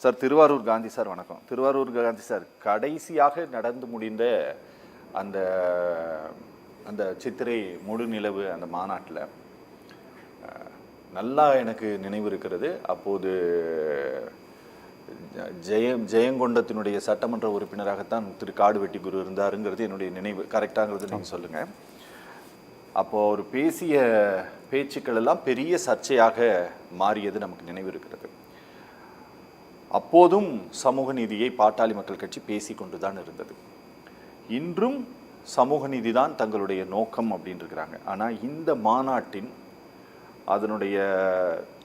Sir Thiruvarur Gandhi sir வணக்கம். Thiruvarur Gandhi sir, கடைசியாக நடந்து முடிந்த அந்த அந்த சித்திரை முழு நிலவு அந்த மாநாட்டில் நல்லா எனக்கு நினைவு இருக்கிறது. அப்போது ஜெயங்கொண்டத்தினுடைய சட்டமன்ற உறுப்பினராகத்தான் திரு காடுவெட்டி குரு இருந்தாருங்கிறது என்னுடைய நினைவு. கரெக்டாங்கிறது நீங்கள் சொல்லுங்கள். அப்போது அவர் பேசிய பேச்சுக்கள் எல்லாம் பெரிய சர்ச்சையாக மாறியது நமக்கு நினைவு இருக்கிறது. அப்போதும் சமூக நீதியை பாட்டாளி மக்கள் கட்சி பேசி கொண்டு தான் இருந்தது. இன்றும் சமூக நீதி தான் தங்களுடைய நோக்கம் அப்படின்னு இருக்கிறாங்க. ஆனால் இந்த மாநாட்டின் அதனுடைய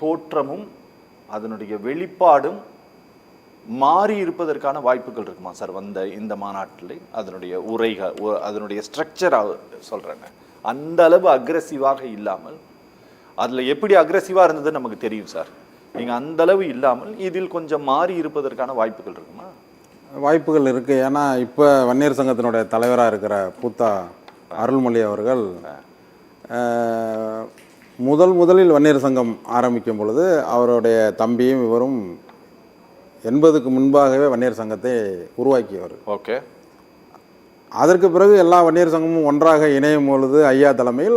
தோற்றமும் அதனுடைய வெளிப்பாடும் மாறி இருப்பதற்கான வாய்ப்புகள் இருக்குமா சார்? இந்த மாநாட்டில் அதனுடைய உரைகள், அதனுடைய ஸ்ட்ரக்சராக சொல்கிறேங்க, அந்த அளவு அக்ரெசிவாக இல்லாமல், அதில் எப்படி அக்ரெசிவாக இருந்தது நமக்கு தெரியும் சார். நீங்கள் அந்த அளவு இல்லாமல் இதில் கொஞ்சம் மாறி இருப்பதற்கான வாய்ப்புகள் இருக்குமா? வாய்ப்புகள் இருக்குது. ஏன்னா இப்போ வன்னியர் சங்கத்தினுடைய தலைவராக இருக்கிற பூத்தா அருள்மொழி அவர்கள் முதலில் வன்னியர் சங்கம் ஆரம்பிக்கும் பொழுது அவருடைய தம்பியும் இவரும் 80க்கு முன்பாகவே வன்னியர் சங்கத்தை உருவாக்கியவர். ஓகே. அதற்கு பிறகு எல்லா வன்னியர் சங்கமும் ஒன்றாக இணையும் பொழுது ஐயா தலைமையில்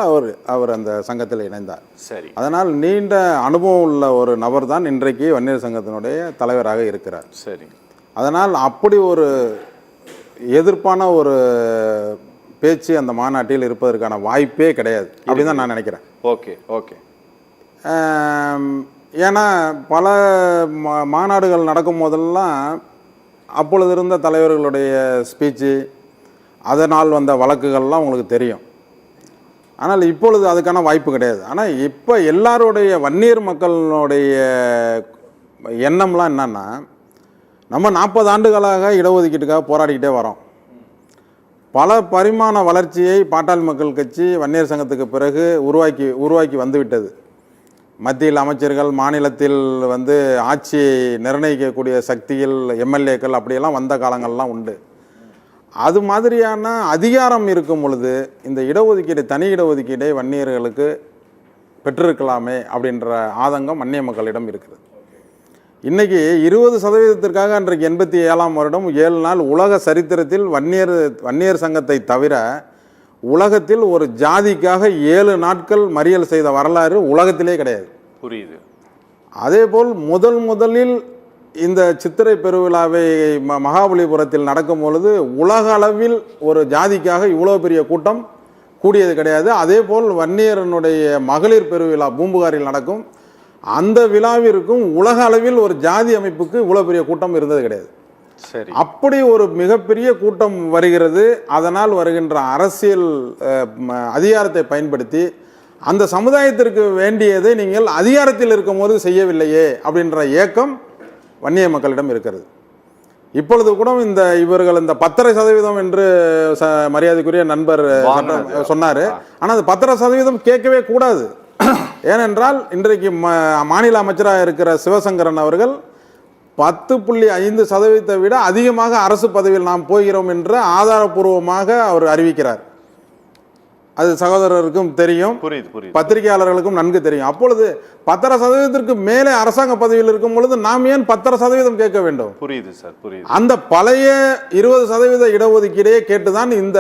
அவர் அந்த சங்கத்தில் இணைந்தார். சரி. அதனால் நீண்ட அனுபவம் உள்ள ஒரு நபர் தான் இன்றைக்கு வன்னியர் சங்கத்தினுடைய தலைவராக இருக்கிறார். சரி. அதனால் அப்படி ஒரு எதிர்ப்பான ஒரு பேச்சு அந்த மாநாட்டில் இருப்பதற்கான வாய்ப்பே கிடையாது அப்படின்னு தான் நான் நினைக்கிறேன். Okay okay. ஏன்னா பல மாநாடுகள் நடக்கும் போதெல்லாம் அப்பொழுது இருந்த தலைவர்களுடைய ஸ்பீச்சு, அதனால் வந்த வழக்குகள்லாம் உங்களுக்கு தெரியும். ஆனால் இப்பொழுது அதுக்கான வாய்ப்பு கிடையாது. ஆனால் இப்போ எல்லாருடைய வன்னியர் மக்களுடைய எண்ணம்லாம் என்னன்னா, நம்ம 40 ஆண்டுகளாக இடஒதுக்கீட்டுக்காக போராடிக்கிட்டே வரோம். பல பரிமாண வளர்ச்சியை பாட்டாளி மக்கள் கட்சி வன்னியர் சங்கத்துக்கு பிறகு உருவாக்கி வந்துவிட்டது. மத்தியில் அமைச்சர்கள், மாநிலத்தில் ஆட்சியை நிர்ணயிக்கக்கூடிய சக்தியில் எம்எல்ஏக்கள் அப்படியெல்லாம் வந்த காலங்கள்லாம் உண்டு. அது மாதிரியான அதிகாரம் இருக்கும் பொழுது இந்த இடஒதுக்கீடு, தனி இடஒதுக்கீடை வன்னியர்களுக்கு பெற்றிருக்கலாமே அப்படின்ற ஆதங்கம் வன்னிய மக்களிடம் இருக்கிறது. இன்றைக்கி 20% அன்றைக்கு 87ஆம் வருடம் 7 நாள் உலக சரித்திரத்தில் வன்னியர் சங்கத்தை தவிர உலகத்தில் ஒரு ஜாதிக்காக 7 நாட்கள் மறியல் செய்த வரலாறு உலகத்திலே கிடையாது. புரியுது. அதே போல் முதலில் இந்த சித்திரை பெருவிழாவை மகாபலிபுரத்தில் நடக்கும் பொழுது உலக அளவில் ஒரு ஜாதிக்காக இவ்வளோ பெரிய கூட்டம் கூடியது கிடையாது. அதே போல் வன்னியரனுடைய மகளிர் பெருவிழா பூம்புகாரில் நடக்கும், அந்த விழாவிற்கும் உலக அளவில் ஒரு ஜாதி அமைப்புக்கு இவ்வளோ பெரிய கூட்டம் இருந்தது கிடையாது. சரி. அப்படி ஒரு மிகப்பெரிய கூட்டம் வருகிறது. அதனால் வருகின்ற அரசியல் அதிகாரத்தை பயன்படுத்தி அந்த சமுதாயத்திற்கு வேண்டியதை நீங்கள் அதிகாரத்தில் இருக்கும் போது செய்யவில்லையே அப்படின்ற ஏக்கம் வன்னிய மக்களிடம் இருக்கிறது. இப்பொழுது கூட இவர்கள் இந்த 10.5% என்று மரியாதைக்குரிய நண்பர் சொன்னார். ஆனால் அது 10.5% கேட்கவே கூடாது. ஏனென்றால் இன்றைக்கு மாநில அமைச்சராக இருக்கிற சிவசங்கரன் அவர்கள் 10.5% விட அதிகமாக அரசு பதவியில் நாம் போகிறோம் என்று ஆதாரபூர்வமாக அவர் அறிவிக்கிறார். அது சகோதரருக்கும் தெரியும், பத்திரிகையாளர்களுக்கும் நன்கு தெரியும். அப்பொழுது 10.5% மேலே அரசாங்க பதவியில் இருக்கும் பொழுது நாம் ஏன் 10.5% கேட்க வேண்டும்? புரியுது சார், புரியுது. அந்த பழைய 20% இடஒதுக்கீடையே கேட்டுதான் இந்த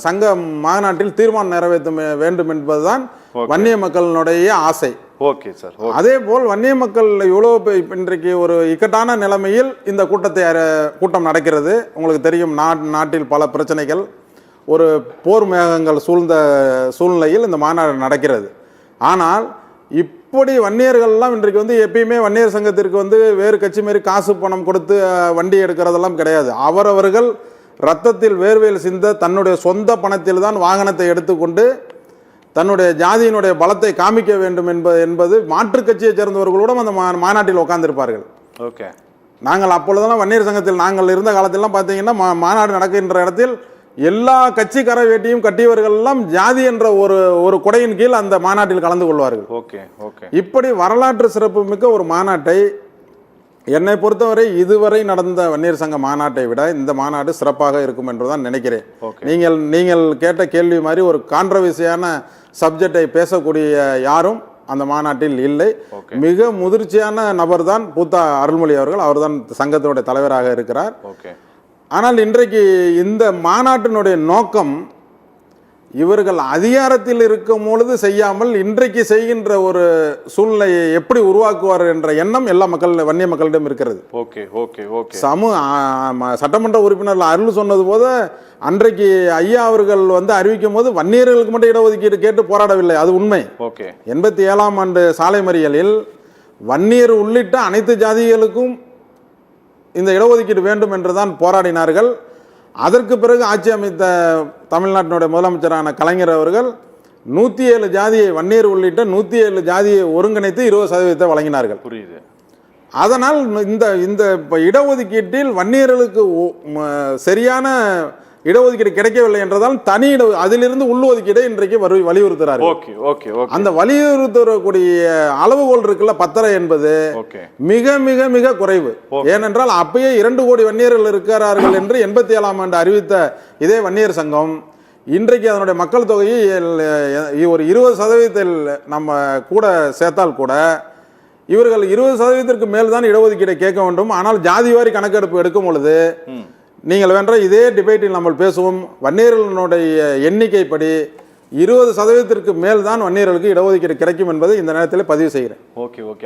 சங்க மாநாட்டில் தீர்மானம் நிறைவேற்ற வேண்டும் என்பதுதான் வன்னிய மக்களினுடைய ஆசை. Okay sir. அதே போல் வன்னிய மக்கள் இவ்வளவு இன்றைக்கு ஒரு இக்கட்டான நிலைமையில் இந்த கூட்டம் நடக்கிறது. உங்களுக்கு தெரியும், நாட்டில் பல பிரச்சனைகள், ஒரு போர் மேகங்கள் சூழ்ந்த சூழ்நிலையில் இந்த மாநாடு நடக்கிறது. ஆனால் இப்படி வன்னியர்கள்லாம் இன்றைக்கு எப்பயுமே வன்னியர் சங்கத்திற்கு வேறு கட்சி மாரி காசு பணம் கொடுத்து வண்டி எடுக்கிறதெல்லாம் கிடையாது. அவரவர்கள் ரத்தத்தில் வேர்வையில் சிந்த தன்னுடைய சொந்த பணத்தில் தான் வாகனத்தை எடுத்துக்கொண்டு தன்னுடைய ஜாதியினுடைய பலத்தை காமிக்க வேண்டும் என்பது மாற்றுக் கட்சியை சேர்ந்தவர்களோடும் அந்த மாநாட்டில் உட்கார்ந்திருப்பார்கள். ஓகே. நாங்கள் அப்பொழுதெல்லாம் வன்னியர் சங்கத்தில் நாங்கள் இருந்த காலத்திலாம் பார்த்தீங்கன்னா மாநாடு நடக்கின்ற இடத்தில் எல்லா கட்சி கரை வேட்டியும் கட்டியவர்கள் எல்லாம் ஜாதி என்ற ஒரு கொடையின் கீழ் அந்த மாநாட்டில் கலந்து கொள்வார்கள். Okay okay. இப்படி வரலாற்று சிறப்பு மிக்க ஒரு மாநாட்டை என்னை பொறுத்தவரை இதுவரை நடந்த வன்னியர் சங்க மாநாட்டை விட இந்த மாநாடு சிறப்பாக இருக்கும் என்றுதான் நினைக்கிறேன். நீங்கள் கேட்ட கேள்வி மாதிரி ஒரு கான்ட்ரவர்சியான சப்ஜெக்டை பேசக்கூடிய யாரும் அந்த மாநாட்டில் இல்லை. ஓகே. மிக முதிர்ச்சியான நபர் தான் பூத்தா அருள்மொழி அவர்கள். அவர்தான் சங்கத்தினுடைய தலைவராக இருக்கிறார். ஓகே. ஆனால் இன்றைக்கு இந்த மாநாட்டினுடைய நோக்கம் இவர்கள் அதிகாரத்தில் இருக்கும் பொழுது செய்யாமல் இன்றைக்கு செய்கின்ற ஒரு சூழ்நிலையை எப்படி உருவாக்குவார் என்ற எண்ணம் எல்லா வன்னிய மக்களிடம் இருக்கிறது. Okay okay okay. சட்டமன்ற உறுப்பினர்கள் அருள் சொன்னது போது அன்றைக்கு ஐயா அவர்கள் அறிவிக்கும் போது வன்னியர்களுக்கு மட்டும் இடஒதுக்கீடு கேட்டு போராடவில்லை, அது உண்மை. ஓகே. 87ஆம் ஆண்டு சாலை மறியலில் வன்னியர் உள்ளிட்ட அனைத்து ஜாதிகளுக்கும் இந்த இடஒதுக்கீடு வேண்டும் என்றுதான் போராடினார்கள். அதற்கு பிறகு ஆட்சி அமைத்த தமிழ்நாட்டினுடைய முதலமைச்சரான கலைஞர் அவர்கள் 107 ஜாதியை, வன்னியர் உள்ளிட்ட 107 ஜாதியை ஒருங்கிணைத்து 20% வழங்கினார்கள். புரியுது. அதனால் இந்த இடஒதுக்கீட்டில் வன்னியர்களுக்கு சரியான இடஒதுக்கீடு கிடைக்கவில்லை என்றதால் தனி அதிலிருந்து உள்ளொதுக்கீடை இன்றைக்கு வலியுறுத்துறாரு. Okay okay okay. அந்த வலியுறுத்தக்கூடிய அளவுகோல் இருக்குல்ல 10 என்பது மிக மிக மிக குறைவு. ஏனென்றால் அப்பயே 2 கோடி வன்னியர்கள் இருக்கிறார்கள் என்று 87ஆம் ஆண்டு அறிவித்த இதே வன்னியர் சங்கம் இன்றைக்கு அதனுடைய மக்கள் தொகையை ஒரு 20% நம்ம கூட சேர்த்தால் கூட இவர்கள் 20%க்கு மேல் தான் இடஒதுக்கீடை கேட்க வேண்டும். ஆனால் ஜாதிவாரி கணக்கெடுப்பு எடுக்கும் பொழுது நீங்கள் வேண்ட இதே டிபேட்டில் நம்ம பேசுவோம், வன்னியர்களுடைய எண்ணிக்கைப்படி 20%க்கு மேல் தான் வன்னியர்களுக்கு இடஒதுக்கீடு கிடைக்கும் என்பதை இந்த நேரத்தில் பதிவு செய்கிறேன். Okay okay.